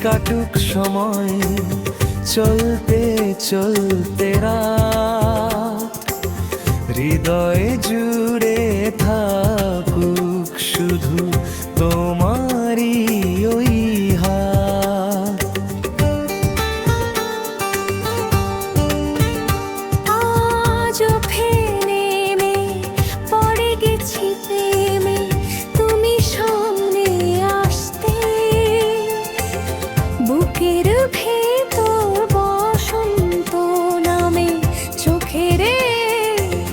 কাটুক সময় চলতে চলতে রাত, হৃদয় জুড়ে থাকুক শুধু তোমারই ওই হাত। আজও ফেনে পড়ে গেছি প্রেমে, তুমি সামনে আসতে বুকের ভেতর বসন্ত নামে চোখের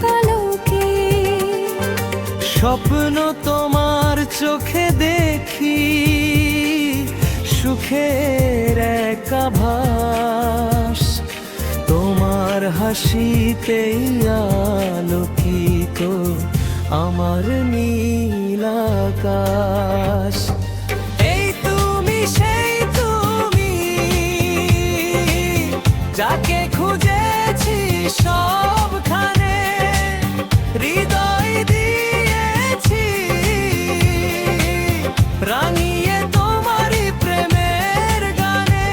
পলকে। স্বপ্ন তোমার চোখে দেখি, সুখের এক আভাস, তোমার হাসিতেই আলোকিত আমার নীল আকাশ। এই তুমি সেই তুমি, যাকে খুঁজেছি সবখানে, হৃদয় দিয়েছি রাঙিয়ে তোমারই প্রেমের গানে।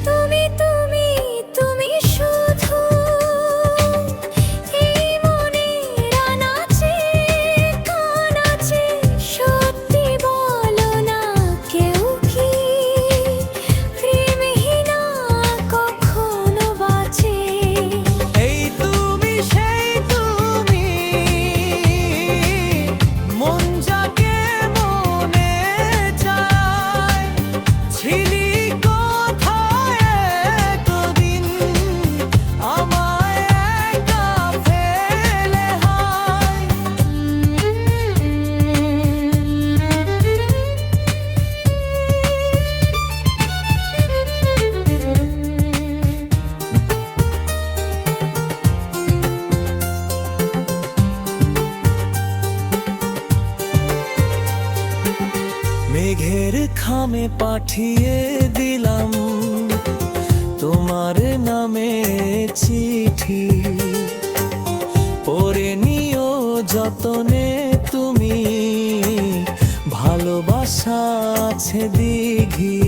তুমি তুমি তুমি শুধু এই মনের আনাচে কানাচে, সত্যি বলো না কেউ কি প্রেমহীনা কখনো বাঁচে? এই তুমি সেই তুমি, মন যাকে মনে চায়, ছিলি কোথায় এতদিন, আমায় একা ফেলে হায়। মেঘের খামে পাঠিয়ে দিলাম তোমার নামে চিঠি, পড়ে নিও যতনে তুমি, ভালোবাসা আছে দিঘি।